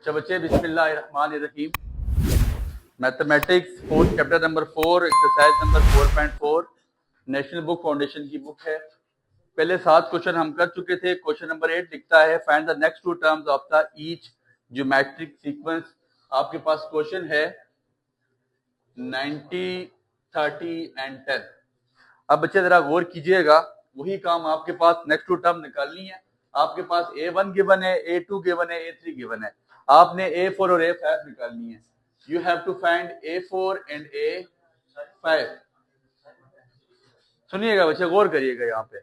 अच्छा बच्चे, बिस्मिल्लाहिर्रहमानिर्रहीम। Mathematics fourth chapter number 4 exercise number 4.4 national book foundation की बुक है। पहले 7 क्वेश्चन हम कर चुके थे। क्वेश्चन नंबर 8 लिखता है find the next two terms of the each geometric sequence. आपके पास क्वेश्चन है 90, 30 एंड 10। अब बच्चे जरा गौर कीजिएगा, वही काम आपके पास नेक्स्ट टू टर्म निकालनी है। आपके पास A1 गिवन है, A2 गिवन है, A3 गिवन है। आपने A4 और A5 निकालनी है। You have to find A4 and A5। सुनिएगा बच्चे, गौर करिएगा। यहाँ पे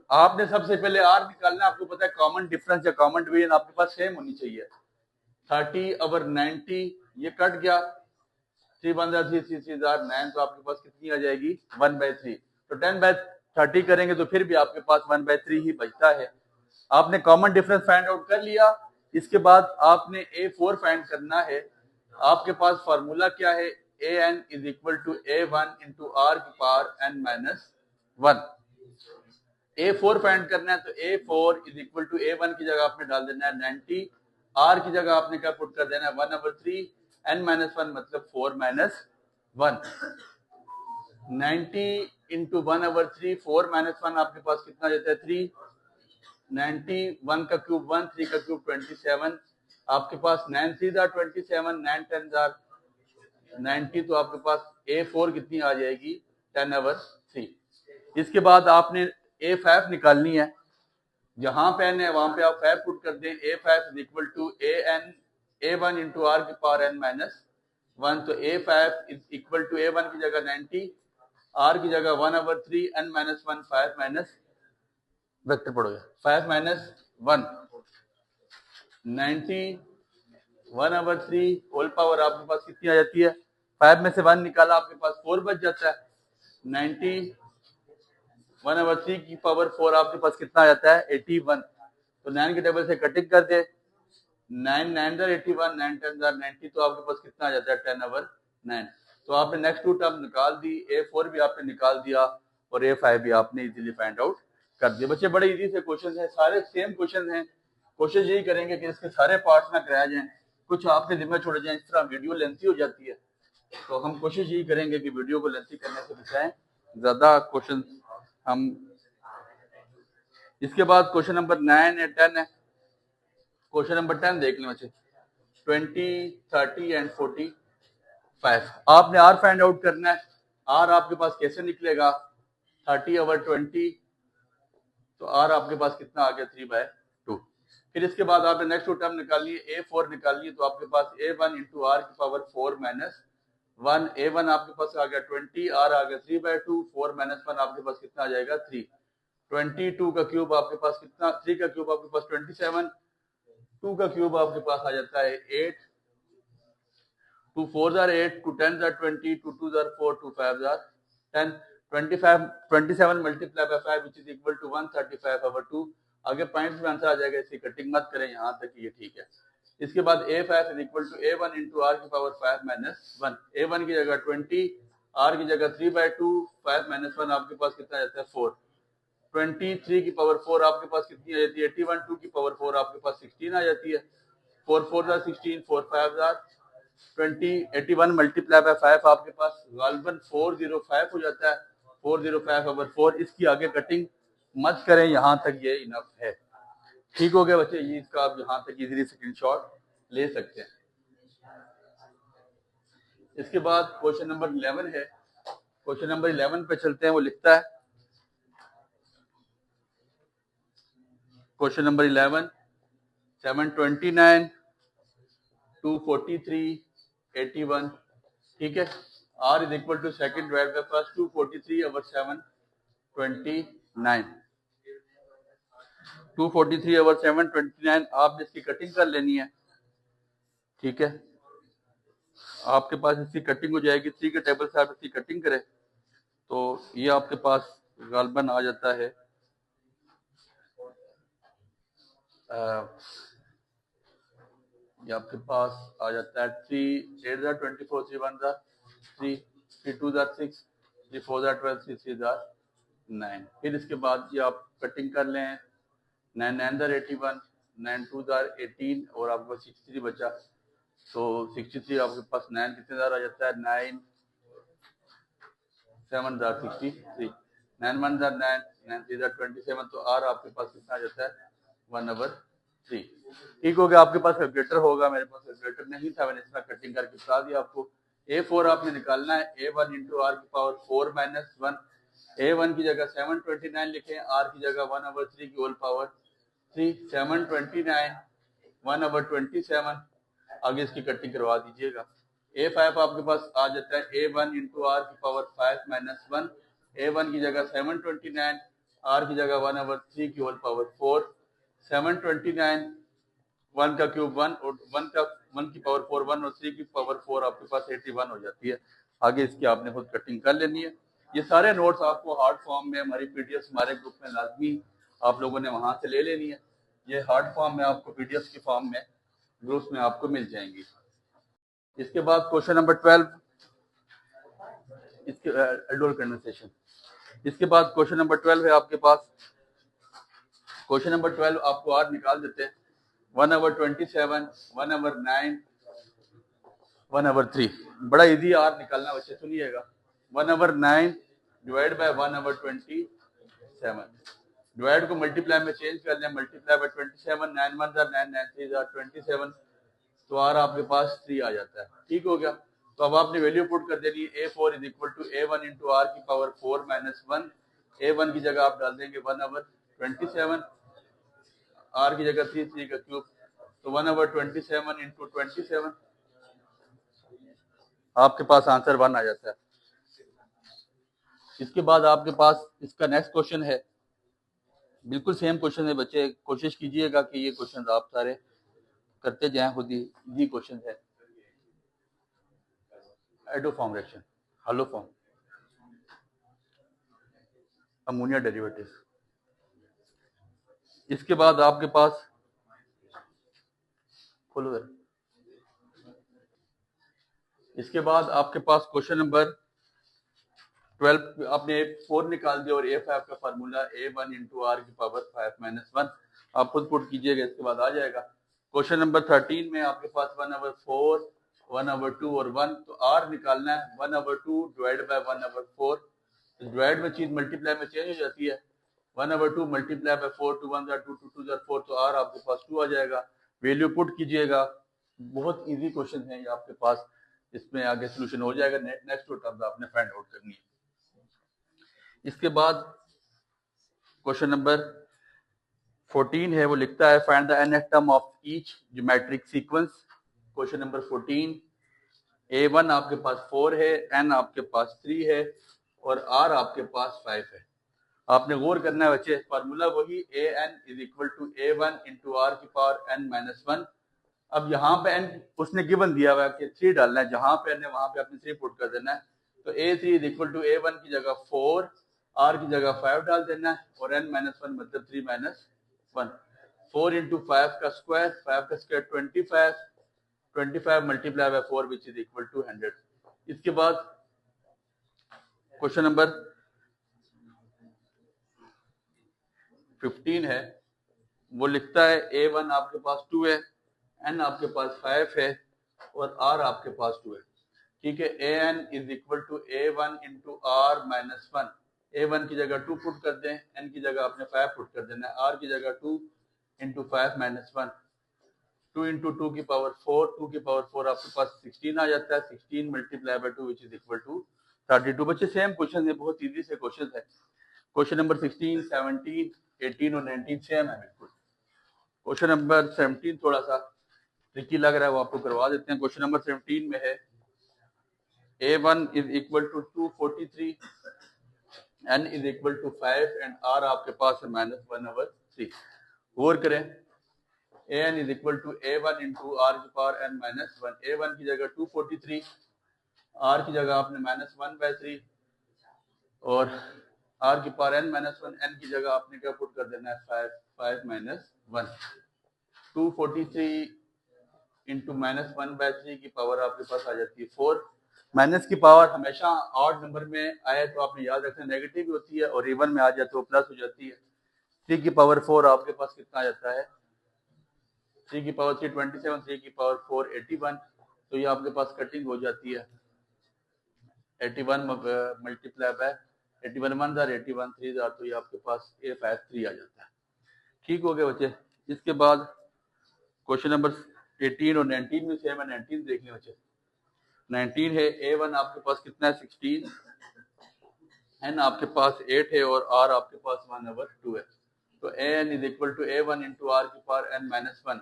आपने सबसे पहले R निकालना है। आपको पता है कॉमन डिफरेंस या कॉमन डिवीजन आपके पास सेम होनी चाहिए। 30 ओवर 90 ये कट गया, 3 1 3 3 3 9, तो आपके पास कितनी आ जाएगी 1/3। तो 10/30 करेंगे तो फिर भी आपके पास 1/3 ही बचता है। आपने कॉमन डिफरेंस फाइंड आउट कर लिया। इसके बाद आपने A4 फाइंड करना है। आपके पास फार्मूला क्या है, an is equal to A1 into are की पावर n-1। A4 फाइंड करना है तो A4 is equal to A1 की जगह आपने डाल देना है 90, R की जगह आपने क्या पुट कर देना है 1/3, n-1 मतलब 4-1। 90 इंटू 1/3, 4-1 आपके पास कितना देता है 3। 90, 1 का क्यूब 1, 3 का क्यूब 27। आपके पास 9 3 27, 9 10 90, तो आपके पास A4 कितनी आ जाएगी 10/3। इसके बाद आपने A5 निकालनी है। जहां पे n है वहां पे आप 5 पुट कर दें। A5 is equal to A1 into are की पावर n-1। तो A5 is equal to A1 की जगह 90, R की जगह 1/3, n-1 5 वेक्टर पढ़ोगे 5-1 90 1/3 होल पावर आपके पास कितनी आ जाती है। 5 में से 1 निकाला, आपके पास 4 बच जाता है। 90 1/3 की पावर 4 आपके पास कितना आ जाता है 81। तो 9 के टेबल से कटिंग कर दे, 9 9 81, 9 10 90, तो आपके पास कितना आ जाता है 10/9। तो आपने नेक्स्ट टू टर्म निकाल दी। A4 भी आपने निकाल दिया और A5 भी आपने इजीली फाइंड आउट कर दिया। बच्चे बड़े इजी से क्वेश्चन हैं, सारे सेम क्वेश्चन हैं। कोशिश यही करेंगे कि इसके सारे पार्ट्स ना कराए जाएं, कुछ आपके जिम्मे छोड़े जाएं। इस तरह वीडियो लेंथी हो जाती है, तो हम कोशिश यही करेंगे कि वीडियो को लेंथी करने से बचाएं, ज्यादा क्वेश्चन हम। इसके बाद क्वेश्चन नंबर 9 या 10 है। क्वेश्चन नंबर 10 देख लें बच्चे, 20, 30 एंड 45। आपने R फाइंड आउट करना है। R आपके पास कैसे निकलेगा 30/20, तो R आपके पास कितना आ गया 3/2। फिर इसके बाद आपने नेक्स्ट टू टर्म निकालनी है, A4 निकालनी है। तो आपके पास A1 इंटू आर की पावर 4-1, A1 आपके पास आ गया 20, R आ गया 3/2, 4-1 आपके पास कितना आ जाएगा 3। 22 का क्यूब आपके पास कितना, 3 का क्यूब आपके पास 27, 2 का क्यूब आपके पास आ जाता है 8, 2 4 8, 2 10 20, 2 2 4, 2 5 10, 25 27 multiply by 5 which is equal to 135/2। आगे पॉइंट्स में आंसर आ जाएगा, इसकी कटिंग मत करें यहाँ तक, ये ठीक है। इसके बाद A5 is equal to A1 into are की पावर 5-1। A1 की जगह 20, R की जगह 3/2, 5-1 आपके पास कितना जाता है 4। 23 की पावर 4 आपके पास कितनी आ जाती है 81, 2 की पावर 4 आपके पास 16 आ जाती है। 4 4 16, 4 5 20, 81 मल्टीप्लाई बाय 5 आपके पास गालबन 405 हो जाता है। 405/4। इसकी आगे कटिंग मत करें, यहाँ तक ये इनफ है। ठीक हो गया बच्चे, ये इसका आप यहाँ तक इजीली स्क्रीनशॉट ले सकते हैं। इसके बाद क्वेश्चन नंबर 11 है। क्वेश्चन नंबर 11 पे चलते हैं। वो लिखता है क्वेश्चन नंबर 11, 729, 243, 81। ठीक है। R is equal to second divide by first, 243/729। 243/729 आपने इसकी कटिंग कर लेनी है। ठीक है, आपके पास इसकी कटिंग हो जाएगी। 3 के टेबल से आप इसकी कटिंग करें तो ये आपके पास गालबन आ जाता है ये आपके पास आ जाता है 3 8 24, 3 1 3, 3 2 6, 3 4 12, 3 3 9। फिर इसके बाद ये आप कटिंग कर लें। 9 9 81, 9 2 18 और आपके पास 63 बचा, तो 63 आपके पास 9 कितने आ जाता है, 9 7 63, 9 1 9 9 3 27, तो आर आपके पास कितना आ जाता है, 1/3। ठीक हो गया। आपके पास कैलकुलेटर होगा, मेरे पास कैलकुलेटर नहीं था, मैंने इसका कटिंग करके बता दिया आपको। A4 आपने निकालना है, A1 इंटू आर की पावर 4 माइनस 1, A1 की जगह 729 लिखें, आर की जगह 1/3 की होल पावर 3, 729 1/27, आगे इसकी कटिंग करवा दीजिएगा। A5 आपके पास आ जाता है A1 इंटू आर की पावर 5 माइनस 1, A1 की जगह 729, आर की जगह 1/3 की होल पावर 4, 729 1 का क्यूब 1 और 1 का 1 की पावर 4 1 और 3 की पावर 4 आपके पास 81 हो जाती है। आगे इसकी आपने खुद कटिंग कर लेनी है। ये सारे नोट्स आपको हार्ड फॉर्म में हमारी पीडीएफ हमारे ग्रुप में लाजमी आप लोगों ने वहां से ले लेनी है। ये हार्ड फॉर्म में आपको पीडीएफ की फॉर्म में ग्रुप में आपको मिल जाएंगी। इसके बाद क्वेश्चन नंबर 12, इसके एडोल कंडेंसेशन। इसके बाद क्वेश्चन नंबर 12 है आपके पास। क्वेश्चन नंबर 12 आपको आज निकाल देते हैं। 1/27, 1/9, 1/3। बड़ा इजी आर निकालना, बच्चे सुनिएगा। 1/9 डिवाइड बाय 1/27, डिवाइड को मल्टीप्लाई में चेंज कर लें, मल्टीप्लाई बाय 27, 9 1 9 9 3 27, तो आर आपके पास 3 आ जाता है। ठीक हो गया। तो अब आपने वैल्यू पुट कर देनी है। A4 is equal to A1 into are की पावर 4 माइनस 1, A1 की जगह आप डाल देंगे 1/27, आर की जगह 3 का क्यूब, तो 1/27 इंटू 27, आपके पास आंसर 1 आ जाता है। इसके बाद आपके पास इसका नेक्स्ट क्वेश्चन है, बिल्कुल सेम क्वेश्चन है बच्चे, कोशिश कीजिएगा कि ये क्वेश्चन आप सारे करते जाएं, खुद ही इजी क्वेश्चन है। एडो फॉर्म रिएक्शन, हालो फॉर्म, अमोनिया डेरिवेटिव। इसके बाद आपके पास खोलो जरा। इसके बाद आपके पास क्वेश्चन नंबर 12 आपने A4 निकाल दिया और A5 का फार्मूला A1 इंटू आर की पावर 5 माइनस 1 आप खुद पुट कीजिएगा, इसके बाद आ जाएगा। क्वेश्चन नंबर 13 में आपके पास 1/4, 1/2 और 1, तो आर निकालना है। 1/2 डिवाइड बाय 1/4, डिवाइड में चीज मल्टीप्लाई में चेंज हो जाती है। 1/2 मल्टीप्लाई बाय 4, 2 1 2 2 2 4, तो आर आपके पास 2 आ जाएगा। वैल्यू पुट कीजिएगा। बहुत इजी क्वेश्चन है ये आपके पास, इसमें आगे सोल्यूशन हो जाएगा। नेक्स्ट टर्म आपने फाइंड आउट करनी है। इसके बाद क्वेश्चन नंबर 14 है, वो लिखता है find the nth term of each geometric sequence. Question number 14, A1 आपके पास 4 है, n आपके पास 3 है और r आपके पास 5 है। आपने गौर करना है बच्चे, फार्मूला वही an is equal to A1 into are की पावर n माइनस 1। अब यहाँ पे n उसने गिवन दिया हुआ है कि 3 डालना है, जहां पे n है वहां पे आपने 3 पुट कर देना है। तो A3 is equal to A1 की जगह 4, आर की जगह 5 डाल देना है और n माइनस 1 मतलब 3 माइनस 1। 4 इंटू 5 का स्क्वायर, 5 का square 25, 25 multiply by 4 which is equal to 100। इसके बाद क्वेश्चन नंबर 15 है, वो लिखता है A1 आपके पास 2 है, n आपके पास 5 है और r आपके पास 2 है। ठीक है। an is equal to A1 into r minus 1। A1 की जगह 2 पुट कर दें, n की जगह आपने 5 पुट कर देना है, r की जगह 2 इंटू 5 माइनस 1, 2 इंटू 2 की पावर 4, 2 की पावर 4 आपके पास 16 आ जाता है। 16 multiply by 2 which is equal to 32। बच्चे सेम क्वेश्चन है, बहुत इजी से क्वेश्चन है। क्वेश्चन नंबर 16, 17, 18 और 19 सेम है बिल्कुल। क्वेश्चन नंबर 17 थोड़ा सा ट्रिकी लग रहा है, वो आपको करवा देते हैं। क्वेश्चन नंबर 17 में है A1 is equal to 243, n is equal to 5 and r आपके पास है माइनस 1/3। गौर करें, an is equal to A1 into are की पावर n माइनस 1। A1 की जगह 243, r की जगह आपने माइनस 1/3 और r की पावर n माइनस 1, n की जगह आपने क्या पुट कर देना है 5 माइनस 1। 243 इंटू माइनस 1/3 की पावर आपके पास आ जाती है 4। माइनस की पावर हमेशा ऑड नंबर में आए तो आपने याद रखना नेगेटिव भी होती है और इवन में आ जाए तो प्लस हो जाती है। 3 की पावर 4 आपके पास कितना आ जाता है 3 की पावर 3 27, 3 की पावर 4 81, तो ये आपके पास कटिंग हो जाती है 81 मल्टीप्लाई बाय 81 1 जार 81 3 जार, तो ये आपके पास A53 आ जाता है। ठीक हो गया बच्चे। इसके बाद क्वेश्चन नंबर 18 और 19 में सेम है। 19 देख लें बच्चे। 19 है A1 आपके पास कितना है 16, N आपके पास 8 है और R आपके पास 1/2 है। तो An is equal to A1 into are की पावर n माइनस 1।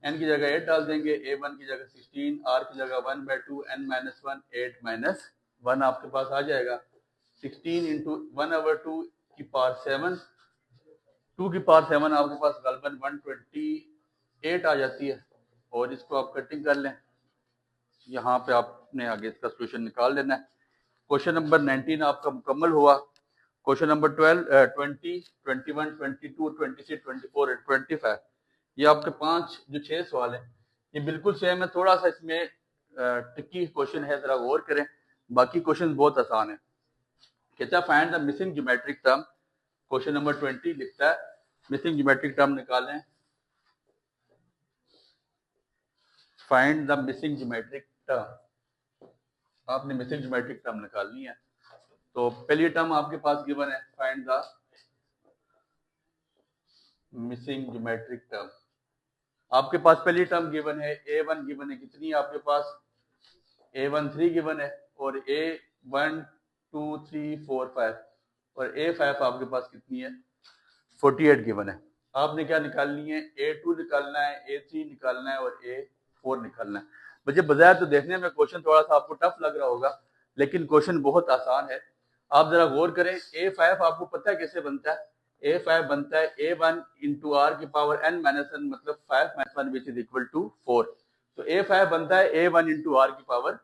N की जगह 8 डाल देंगे, A1 की जगह 16, R की जगह 1/2, n माइनस 1, 8 माइनस 1 आपके पास आ जाएगा। 16 इंटू 1/2 की पावर 7, 2 की पावर 7 आपके पास गलबन 128 आ जाती है। और इसको आप कटिंग कर लें, यहाँ पे आपने आगे इसका सोल्यूशन निकाल लेना है। क्वेश्चन नंबर 19 आपका मुकम्मल हुआ। क्वेश्चन नंबर 12, 20, 21, 22, 26, 24 और 25, ये आपके 5 जो 6 सवाल हैं ये बिल्कुल सेम है। थोड़ा सा इसमें ट्रिकी क्वेश्चन है, जरा गौर करें। बाकी क्वेश्चन बहुत आसान है। कहता है find the missing geometric term. Question number 20 लिखता है मिसिंग ज्योमेट्रिक टर्म निकालें। Find the missing geometric term, आपने मिसिंग ज्योमेट्रिक टर्म निकालनी है। तो पहली टर्म आपके पास गिवन है, find the missing geometric term. आपके पास पहली टर्म गिवन है A1 गिवन है, कितनी है आपके पास A1 3 गिवन है और A1 2 3 4 5 और A5 आपके पास कितनी है 48 गिवन है। आपने क्या निकालनी है A2 निकालना है, A3 निकालना है और A4 निकालना है। बच्चे बजाय तो देखने में क्वेश्चन थोड़ा सा आपको टफ लग रहा होगा, लेकिन क्वेश्चन बहुत आसान है। आप जरा गौर करें। A5 आपको पता है कैसे बनता है। A5 बनता है A1 इंटू आर की पावर n माइनस n, मतलब 5 minus 1 which is equal to 4। तो A5 बनता है A1 इंटू आर की पावर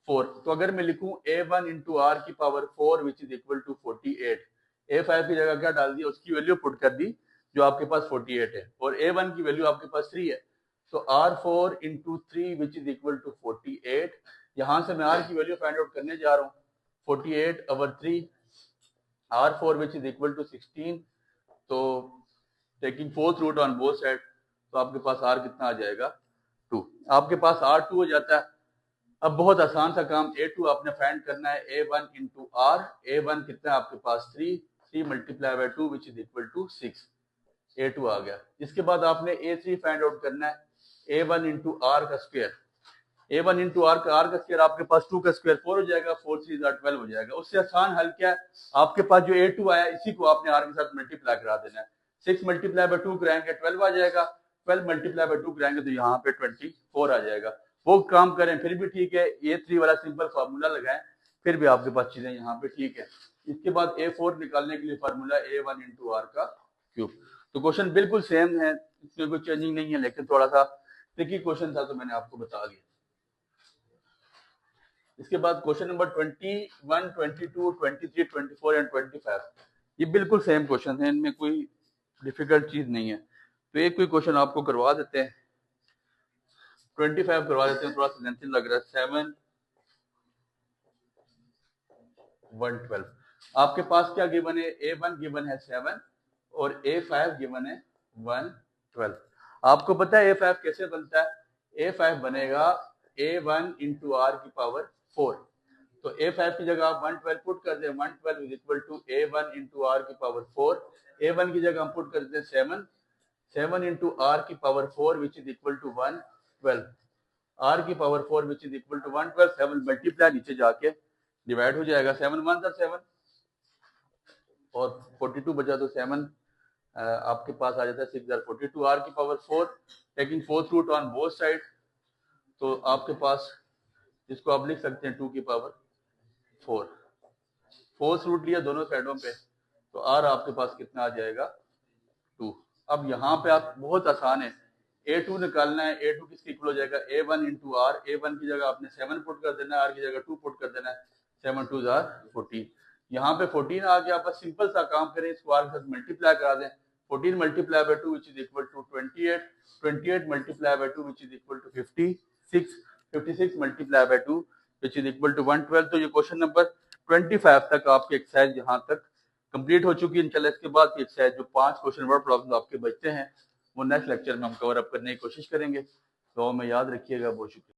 4। तो अगर मैं लिखूं A1 इंटू आर की power 4 which is equal to 48, A5 की जगह क्या डाल दिया, उसकी वैल्यू पुट कर दी जो आपके पास 48 है, और A1 की वैल्यू आपके पास 3 है। तो R4 into 3 which is equal to 48। यहां से मैं R की वैल्यू फाइंड आउट करने जा रहा हूँ। 48/3, R4 which is equal to 16। तो taking fourth root on both side, तो आपके पास R कितना आ जाएगा 2। आपके पास R2 हो जाता है। अब बहुत आसान सा काम, A2 आपने फाइंड करना है A1 इंटू आर। A1 कितना है आपके पास 3 multiply by 2 which is equal to 6। A2 आ गया। इसके बाद आपने A3 फाइंड आउट करना है A1 इंटू आर का स्क्वायर। A1 इंटू आर का स्क्वायर आपके पास 2 का स्क्वायर 4 हो जाएगा, 4 3 12 हो जाएगा। उससे आसान हल क्या है, आपके पास जो A2 आया इसी को आपने R के साथ मल्टीप्लाई करा देना है। 6 मल्टीप्लाई बाय 2 कराएंगे 12 आ जाएगा, 12 मल्टीप्लाई बाय 2 कराएंगे तो यहाँ पे 24 आ जाएगा। वो काम करें फिर भी ठीक है, A3 वाला सिंपल फार्मूला लगाएं फिर भी आपके पास चीजें यहाँ पे ठीक है। इसके बाद A4 निकालने के लिए फार्मूला A1 इंटू आर का क्यूब। तो क्वेश्चन बिल्कुल सेम है, इसमें कोई चेंजिंग नहीं है, लेकिन थोड़ा सा ट्रिकी क्वेश्चन था तो मैंने आपको बता दिया। इसके बाद क्वेश्चन नंबर 21, 22, 23, 24 एंड 25, ये बिल्कुल सेम क्वेश्चन है, इनमें कोई डिफिकल्ट चीज नहीं है। तो एक कोई क्वेश्चन आपको करवा देते हैं, 25 करवा देते हैं, थोड़ा सा लेंथी लग रहा है। 7 112 आपके पास क्या गिवन है, A1 गिवन है 7 और A5 गिवन है 112। आपको पता है A5 कैसे बनता है। A5 बनेगा A1 इंटू आर की पावर 4। तो A5 की जगह आप 112 पुट कर दें, 112 is equal to A1 into are की पावर 4। A1 की जगह हम पुट कर दें 7 इंटू आर की power 4 which is equal to 112। R की power 4 which is equal to 112। 7 multiply नीचे जाके डिवाइड हो जाएगा, 7 1 जार 7 और 42 बचा तो 7 आपके पास आ जाता है 6 जार 42। आर की power 4 taking fourth root on both side, तो आपके पास इसको आप लिख सकते हैं 2 की पावर 4। फोर्थ रूट लिया दोनों साइडों पे, तो आर आपके पास कितना आ जाएगा 2। अब यहाँ पे आप बहुत आसान है, A2 निकालना है। A2 किसके इक्वल हो जाएगा A1 इंटू आर। A1 की जगह आपने 7 पुट कर देना है, आर की जगह 2 पुट कर देना है। 7 2 जार 14। यहाँ पे 14 आ गया। आप सिंपल सा काम करें, इसको आर के साथ मल्टीप्लाई करा दें। 14 multiply by 2 which is equal to 28। 28 multiply by 2 which is equal to 56। 56 multiply by 2 which is equal to 112। तो ये क्वेश्चन नंबर 25 तक आपकी एक्सरसाइज यहाँ तक कंप्लीट हो चुकी है। इंशाल्लाह इसके बाद की एक्सरसाइज जो 5 क्वेश्चन वर्ड प्रॉब्लम आपके बचते हैं वो नेक्स्ट लेक्चर में हम कवर अप करने की कोशिश करेंगे। तो में याद रखिएगा। बहुत शुक्रिया।